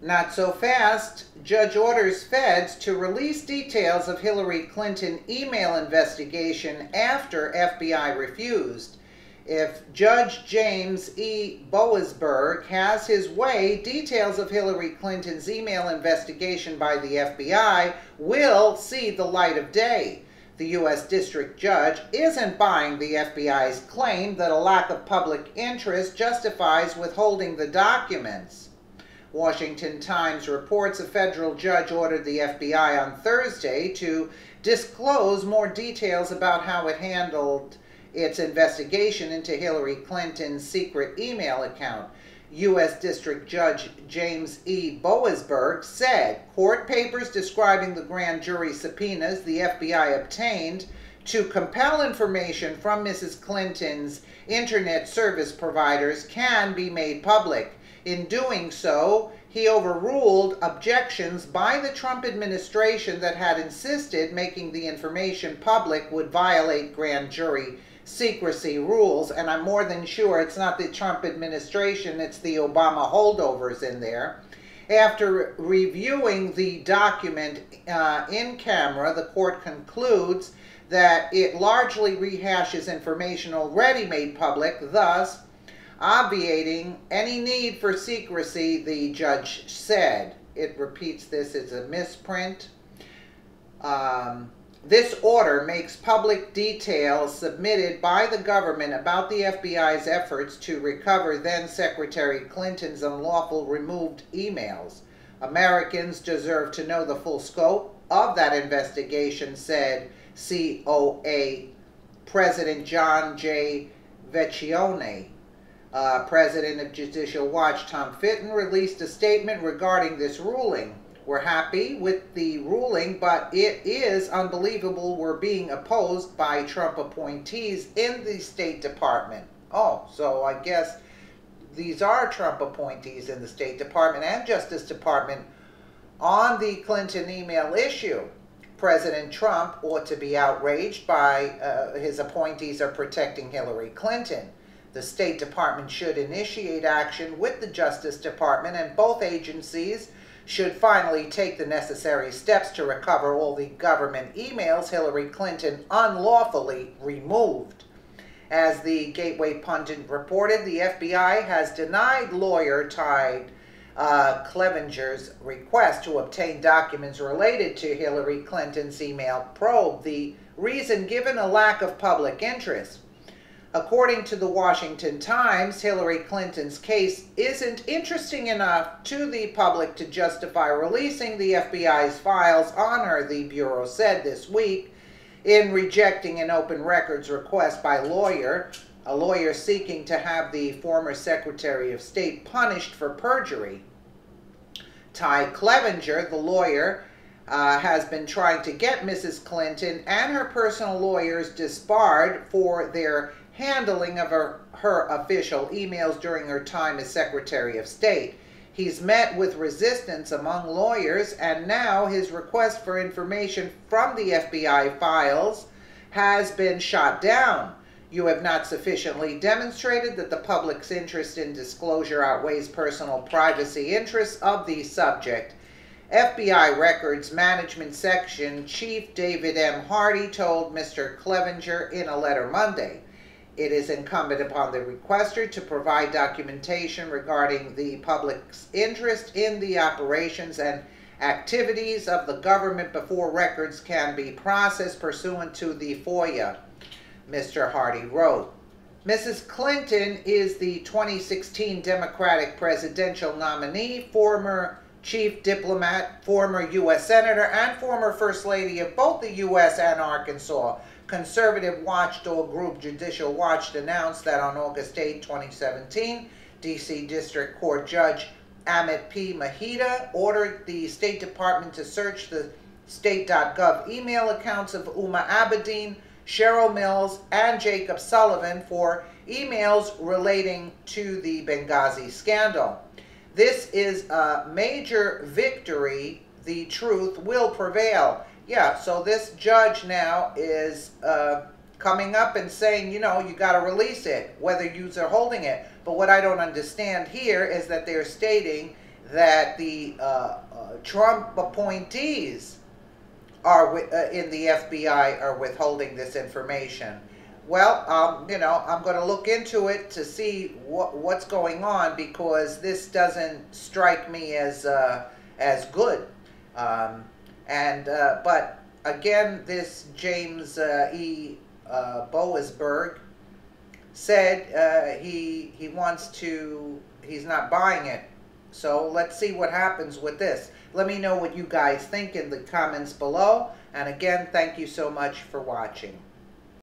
Not so fast. Judge orders feds to release details of Hillary Clinton email investigation after FBI refused. If Judge James E. Boasberg has his way, details of Hillary Clinton's email investigation by the FBI will see the light of day. The U.S. District Judge isn't buying the FBI's claim that a lack of public interest justifies withholding the documents. Washington Times reports a federal judge ordered the FBI on Thursday to disclose more details about how it handled its investigation into Hillary Clinton's secret email account. U.S. District Judge James E. Boasberg said court papers describing the grand jury subpoenas the FBI obtained to compel information from Mrs. Clinton's internet service providers can be made public. In doing so, he overruled objections by the Trump administration that had insisted making the information public would violate grand jury secrecy rules. And I'm more than sure it's not the Trump administration, it's the Obama holdovers in there. After reviewing the document in camera, the court concludes that it largely rehashes information already made public, thus obviating any need for secrecy, the judge said. It repeats this as a misprint. This order makes public details submitted by the government about the FBI's efforts to recover then-Secretary Clinton's unlawful removed emails. Americans deserve to know the full scope of that investigation, said COA President John J. Vecchione. President of Judicial Watch Tom Fitton released a statement regarding this ruling. We're happy with the ruling, but it is unbelievable we're being opposed by Trump appointees in the State Department. Oh, so I guess these are Trump appointees in the State Department and Justice Department on the Clinton email issue. President Trump ought to be outraged by his appointees are protecting Hillary Clinton. The State Department should initiate action with the Justice Department, and both agencies should finally take the necessary steps to recover all the government emails Hillary Clinton unlawfully removed. As the Gateway Pundit reported, the FBI has denied lawyer Ty Clevenger's request to obtain documents related to Hillary Clinton's email probe. The reason given, a lack of public interest. According to the Washington Times, Hillary Clinton's case isn't interesting enough to the public to justify releasing the FBI's files on her, the Bureau said this week, in rejecting an open records request by a lawyer seeking to have the former Secretary of State punished for perjury. Ty Clevenger, the lawyer, has been trying to get Mrs. Clinton and her personal lawyers disbarred for their handling of her official emails during her time as Secretary of State. He's met with resistance among lawyers, and now his request for information from the FBI files has been shot down. You have not sufficiently demonstrated that the public's interest in disclosure outweighs personal privacy interests of the subject. FBI Records Management Section Chief David M. Hardy told Mr. Clevenger in a letter Monday. It is incumbent upon the requester to provide documentation regarding the public's interest in the operations and activities of the government before records can be processed pursuant to the FOIA, Mr. Hardy wrote. Mrs. Clinton is the 2016 Democratic presidential nominee, former chief diplomat, former U.S. Senator, and former First Lady of both the U.S. and Arkansas. Conservative watchdog group Judicial Watch announced that on August 8, 2017, D.C. District Court Judge Amit P. Mahida ordered the State Department to search the state.gov email accounts of Huma Abedin, Cheryl Mills, and Jacob Sullivan for emails relating to the Benghazi scandal. This is a major victory. The truth will prevail. Yeah, so this judge now is coming up and saying, you know, you got to release it, whether you are holding it. But what I don't understand here is that they're stating that the Trump appointees are in the FBI are withholding this information. Well, I'm going to look into it to see what's going on, because this doesn't strike me as good. But again, this James Boasberg said he's not buying it. So let's see what happens with this. Let me know what you guys think in the comments below. And again, thank you so much for watching.